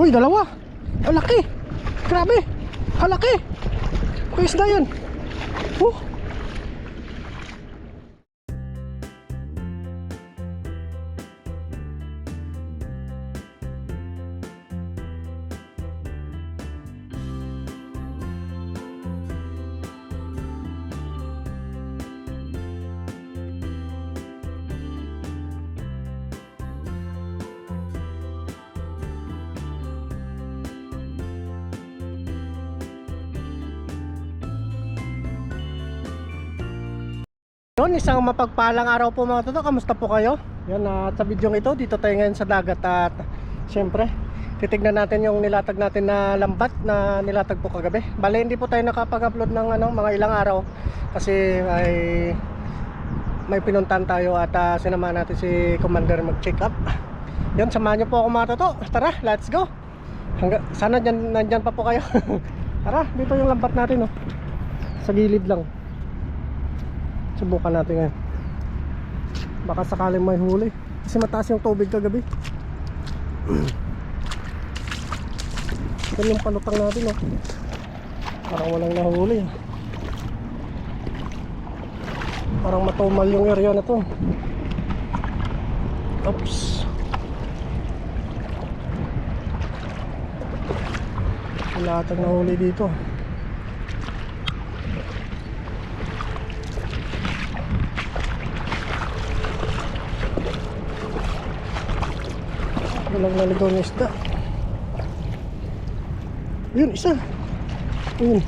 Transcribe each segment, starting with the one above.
Uy, dalawa. Ang laki. Grabe. Ang laki. May isda yan. Yun, isang mapagpalang araw po mga toto. Kamusta po kayo? Yan, at sa video ito, dito tayo ngayon sa dagat. At syempre, titignan natin yung nilatag natin na lambat na nilatag po kagabi. Bale, hindi po tayo nakapag-upload ng mga ilang araw kasi may pinuntan tayo at sinamahan natin si Commander mag-check up. Yan, samahan nyo po ako mga toto. Tara, let's go. Sana nandyan pa po kayo. Tara, dito yung lambat natin, oh. Sa gilid lang. Subukan natin ngayon. Baka sakaling may huli kasi mataas yung tubig kagabi. Ito yung palutang natin, oh. Parang walang nahuli. Parang matumal yung area na to. Oops. Wala atang nahuli dito. Walang naligaw na isda. Yun, isa. Yun.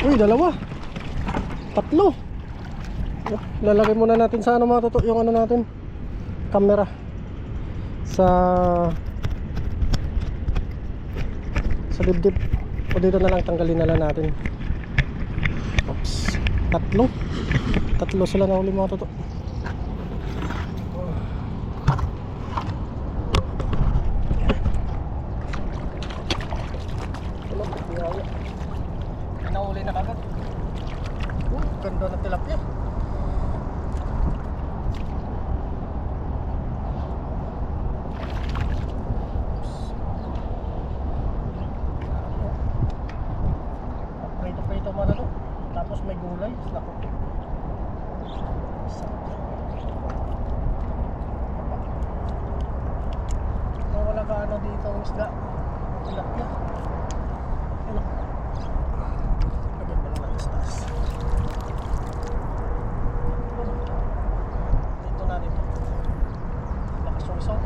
Uy, dalawa. Tatlo. Lalagay muna natin sa mga toto, yung natin, camera sa dibdib. O dito na lang, tanggalin na lang natin. Oops. Tatlo sila na uli mga toto. Nahuli na kagad. Ganda na tilapia. Prito mo na to. Tapos may gulay. Nako. Wala ka ano dito ang isda. Tilapia. Ano? Dito na dito. Nakasungsaw.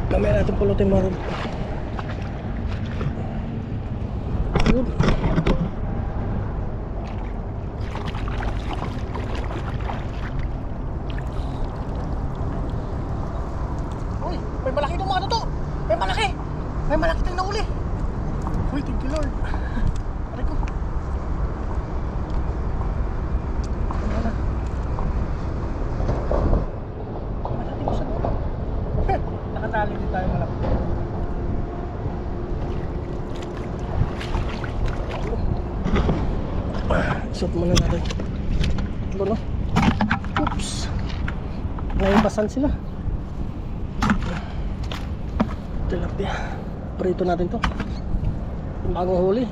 Kamay natin pulutin mo rin. Yun. Uy, may malaki itong mga toto. May malaki tayong nahuli. Uy, thank you Lord. Aray ko. Malaki mo sa loob. Nakatali din tayo malaki. Isot muna natin. Ito, no? Oops. Naibasan sila. Tilapia. Prito natin to. Bagong huli.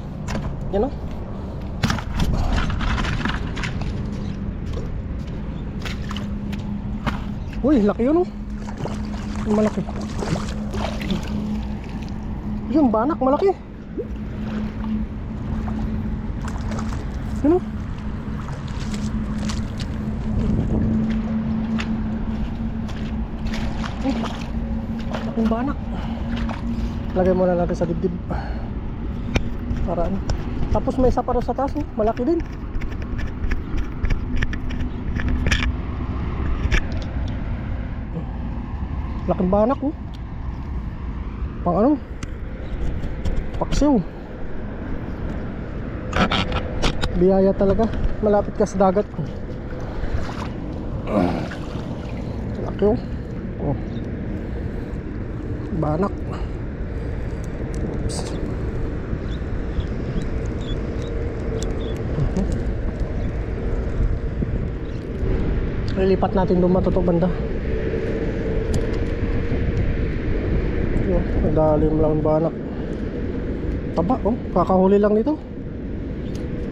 Yan, o. Uy, laki yun, o. Malaki. Yun, banak, malaki. Yun, o. Laking banak. Lagay muna natin sa dibdib para ano. Tapos may isa pa sa taas, oh. Malaki din. Laking banak, oh. Pang ano, paksiw. Biyaya talaga. Malapit ka sa dagat. Laki, oh. Oh. Banak. Oops. Lilipat natin doon matuto banda. Yun, nagdalim lang banak. Taba oh, kakahuli lang nito.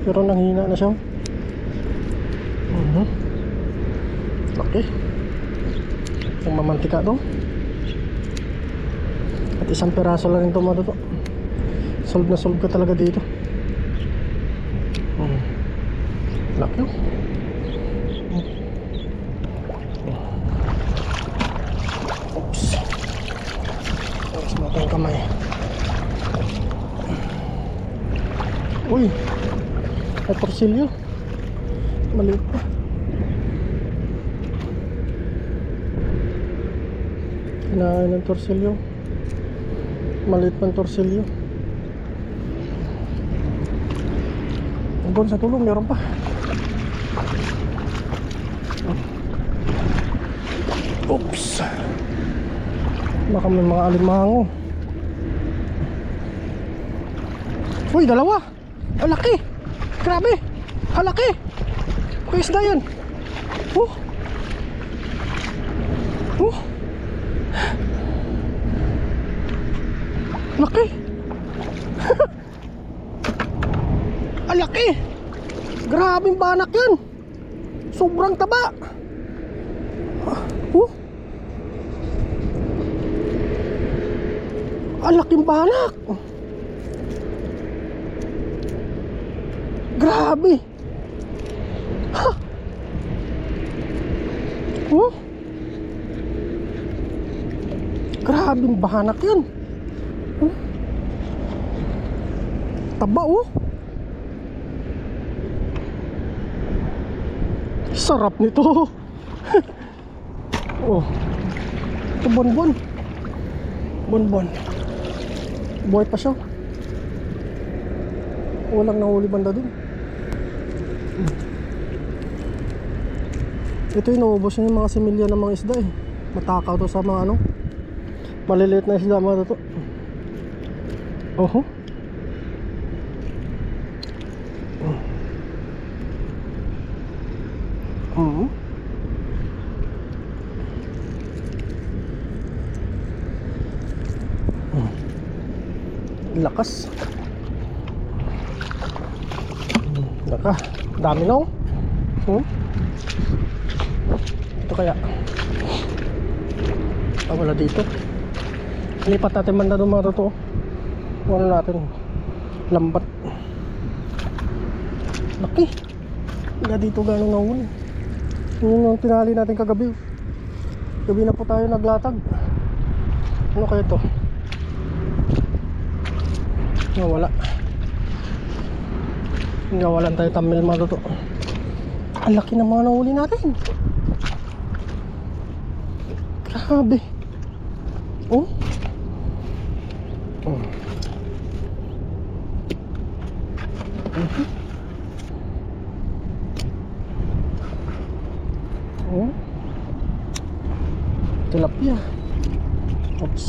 Pero nanghina na siya. Okay. Ang mamantika to. At isang peraso lang ito matuto. Solve na solve ka talaga dito. Laki oh. Oops. Ayos natin yung kamay. Uy, may torsilyo. Maliit pa. Kinain ng torsilyo. Maliit pang torsilyo. Doon sa tulong meron pa. Oops. Baka may mga alimango. Uy, dalawa. Ang laki. Grabe. Ang laki. May isda yan. Laki. Ang laki. Grabing banak yan. Sobrang taba. Ang laking banak. Grabe. Ha. Grabing banak yan. Taba oh. Sarap nito. Oh. Ito bonbon. Bonbon. Buhay pa siya. Walang nahuli banda dun. Ito yung naubos niya yung mga similya ng mga isda eh. Matakaw to sa mga ano, maliliit na isda mga to. Oho. Lakas. Laka. Dami na oh. Ito kaya. Wala dito. Lipat natin banda doon mga totoo. Wala natin. Lambat. Laki. Wala dito gano'ng nahuli. Yun yung tinali natin kagabi. Gabi na po tayo naglatag. Ano kaya to? Wala. Nawalan tayo tamil mga totoo. Ang laki ng mga nahuli natin. Grabe. Oh. Tilapia. Oops.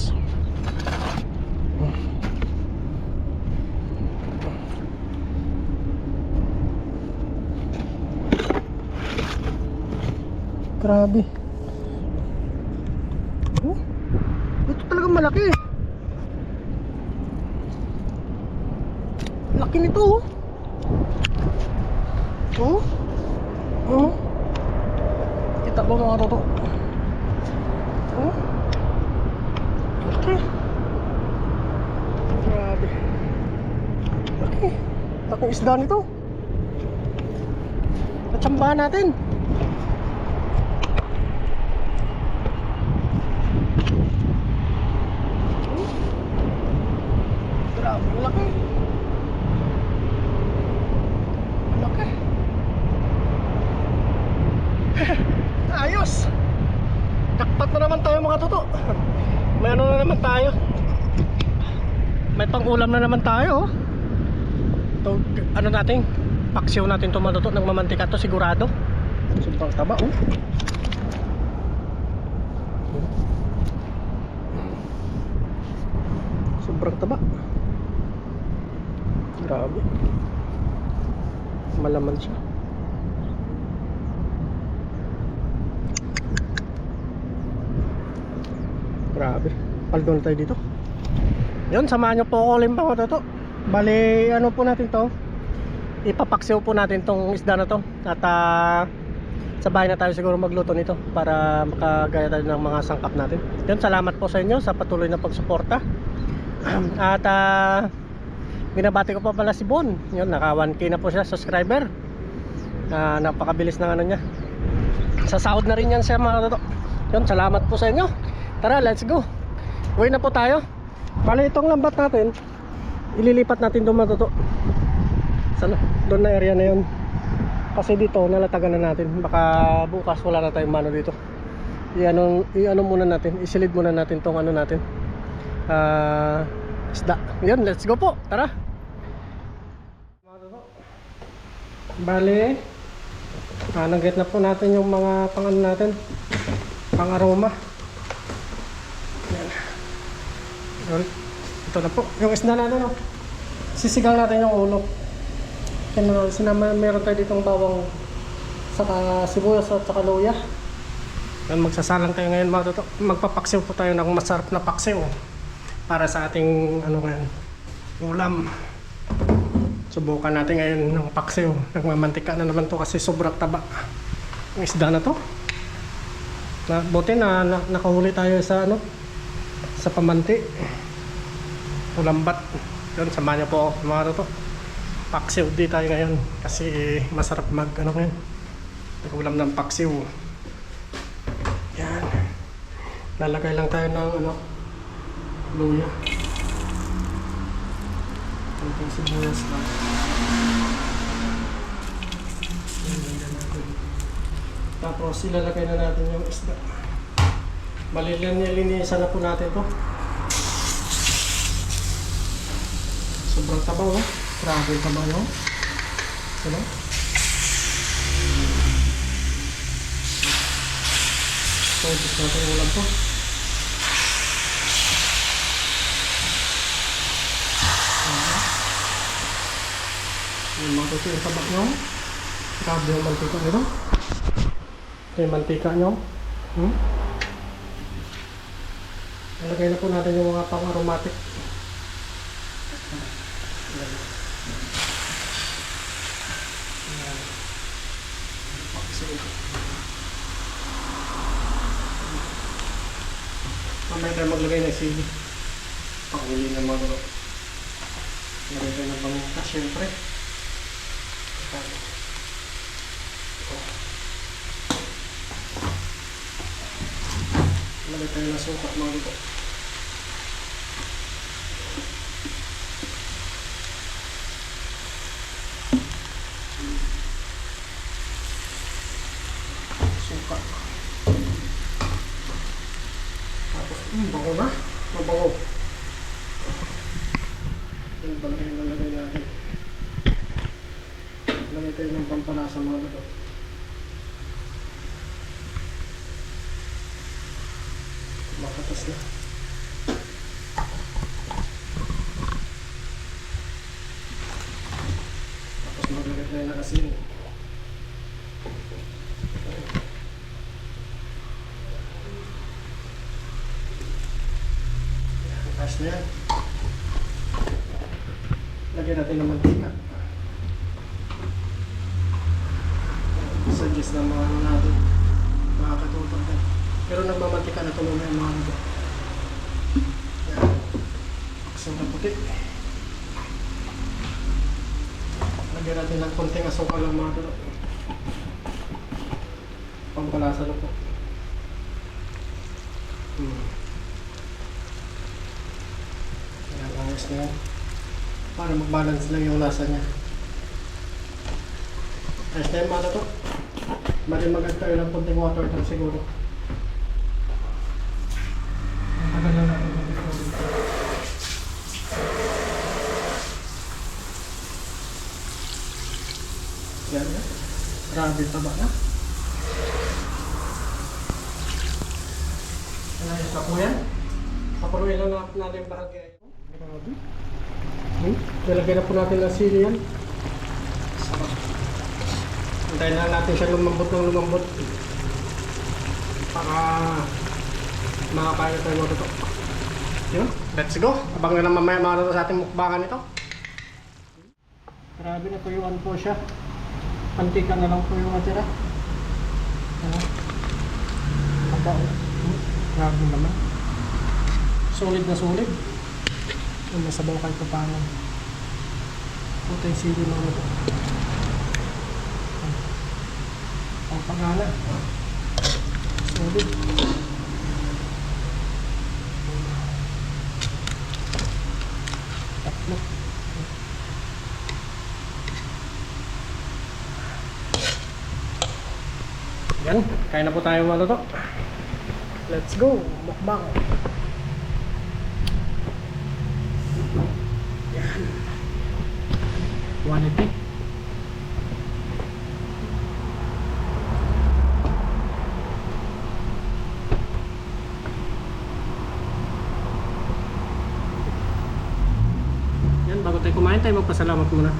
Grabe. Ito talagang malaki. Laki nito oh. Kita ba mga toto? Okay. Grabe. Laki. Laking isda nito. Natsambahan natin. Grabe, laki. Laki. Ayos. Jackpot na naman tayo mga toto. May ano na naman tayo. May pang-ulam na naman tayo. Ito, ano natin? Paksiw natin ito mga toto. Nagmamantika to sigurado. Sobrang taba oh. Sobrang taba. Grabe. Malaman siya. Grabe. Paldo na tayo dito. Yun, samahan nyo po ako ulit mga toto. Bali, ano po natin to, ipapaksiw po natin tong isda na to. At sa bahay na tayo siguro magluto nito para makagaya tayo ng mga sangkap natin. Yun, salamat po sa inyo sa patuloy na pagsuporta. At binabati ko pa pala si Bon. Yun, naka 1K na po siya subscriber. Napakabilis ng ano niya. Sa sahod na rin yan siya mga toto. Yun, salamat po sa inyo. Tara, let's go. Uwi na po tayo. Bali, itong lambat natin ililipat natin doon mga toto. Sana, doon na area na yun. Kasi dito nalatagan na natin. Baka bukas wala na tayong mano dito. I-ano muna natin, isilid muna natin tong ano natin, isda. Yun, let's go po. Tara. Bale, nag-get na po natin yung mga pang-ano natin, pang-aroma. Yan. Yun. Ito na po yung isda natin, no? Sisigang natin yung ulo. Sinama, meron tayo ditong bawang, saka sibuyas at saka luya. Yan, magsasalang tayo ngayon mga toto. Magpapaksiw po tayo ng masarap na paksiw para sa ating ano ngayon, ulam. Subukan natin ngayon ng paksiw. Nagmamantika na naman to kasi sobrang taba ang isda na to. Buti na nakahuli tayo sa ano, sa pamanti o lambat. Yun, samahan niyo po ako mga toto. Paksiw di tayo ngayon kasi masarap mag ano ngayon, ulam ng paksiw. Yan, lalagay lang tayo ng ano, luya, konting sibuyas lang. Tapos ilalagay na natin yung isda. Malilinisan na po natin to. Sobrang tabaw, no? Grabe yung tabaw, no? Ano? So, gusto natin yung ulam po. Yung mantika yung tabak nyo. Grabe yung mantika nyo. Ito yung mantika nyo. Nalagay na po natin yung mga pang-aromatic. Mamaya tayo maglagay ng sili. Pakuli ng mga lolo. Lagay tayo ng bangka, syempre. Lagay tayo ng suka, mga lolo. Suka. Tapos, bango na. Mabango. Yung balay na lagay natin. Lagay tayo ng pampalasa mga lolo. Makatas na. Tapos maglagay tayo ng asin. Ayos na yan. Lagyan natin ng mantika. Suggest ng mga ano natin, makakatutog na. Pero nagmamantika na ito muna yung mga ano. Yan. Asang na puti. Lagyan natin ng konting asukal lang mga ito. Pampalasa na po. Ayan, ayos na yan. Para mag-balance lang yung lasa niya. Ayos na yung mga ito. Bali mag-add tayo ng konting water lang siguro. Tagal lang natin dito. Yan yan. Grabe taba na. Ayos na po yan. Pakuloy lang natin yung bahagya. Grabe. Nilagay na po natin ng sili yan. Sarap. Antayin na natin siya lumambot ng lumambot. Para Makakain na tayo mga toto. Yun, let's go. Abang na lang mamaya mga toto sa ating mukbangan ito. Grabe na tuyuan po siya. Pantika na lang po yung matira. Ano? Grabe naman. Solid na solid. Masabaw kahit pa paano. Puta yung sili mga ito. Ang pagana. Solid. Tatlo. Yan, kain na po tayo mga toto. Let's go, mukbang. Yan. Quality. Yan, bago tayo kumain tayo magpasalamat muna.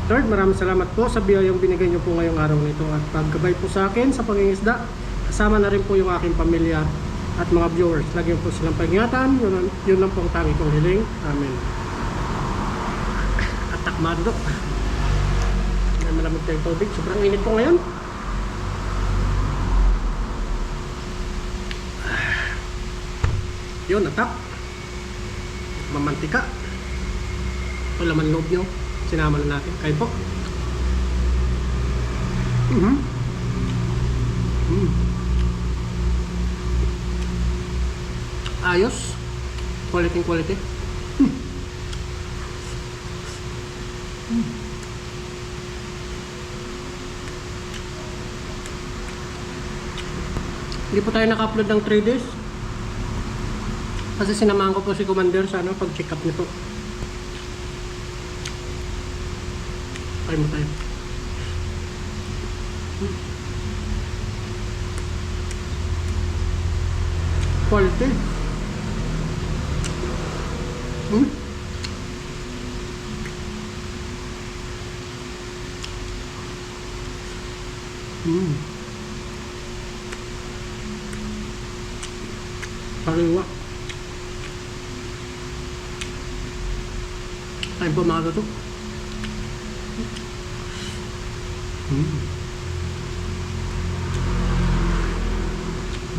Lord, maraming salamat po sa biyayang binigay niyo po ngayong araw nito at paggabay po sa akin sa pangingisda. Kasama na rin po yung aking pamilya at mga viewers. Lagyan po silang pag-ingatan. Yun lang po ang tangi kong hiling. Amen. At takmado. May malamig tayong tubig. Sobrang init po ngayon. Yun, atak. Mamantika. Ito laman loob nyo. Sinama na natin. Kain po. Ayos. Quality quality. Hindi po tayo naka-upload ng 3 days. Kasi sinamahan ko po si Commander sa pag-check up nito. Kain mo tayo. Quality. Kaliwa. Kain po mga toto.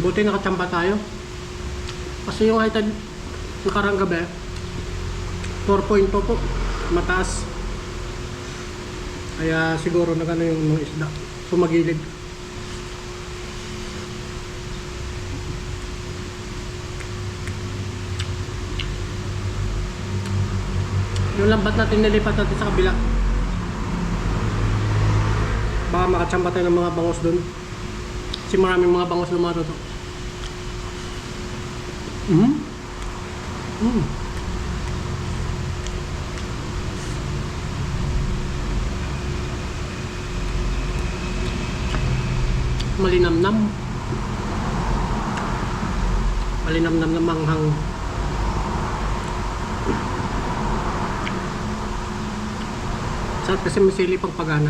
Buti nakachamba tayo. Kasi yung high tide nakarang gabi 4.2 po. Mataas. Kaya siguro nagano yung mga isda. Sumagilid. Yung lambat natin nilipat natin sa kabila. Baka makachamba tayo ng mga bangos doon. Kasi maraming mga bangos na mga toto. Malinamnam. Malinamnam na manghang. Sarap kasi may sili pang pagana.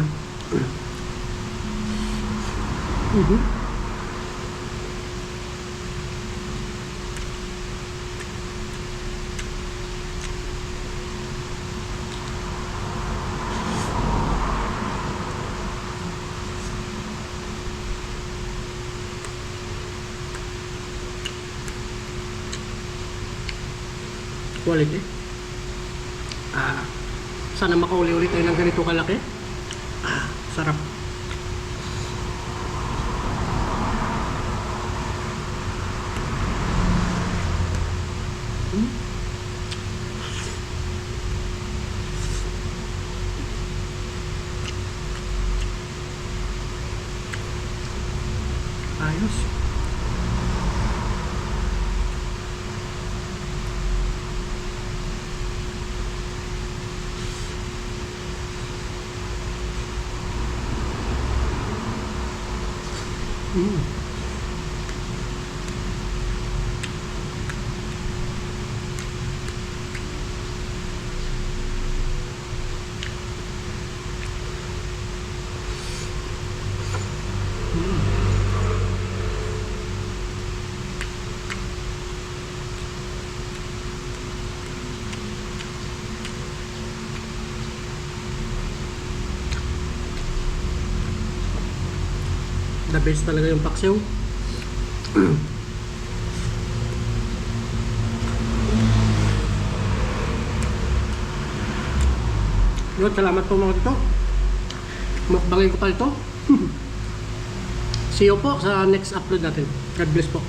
Quality. Sana makauli-uli tayo ng ganito kalaki. Sarap. Ayos. The best talaga yung paksiw. Yun, salamat po mga dito. Mukbangin ko pa ito. See you po sa next upload natin. God bless po.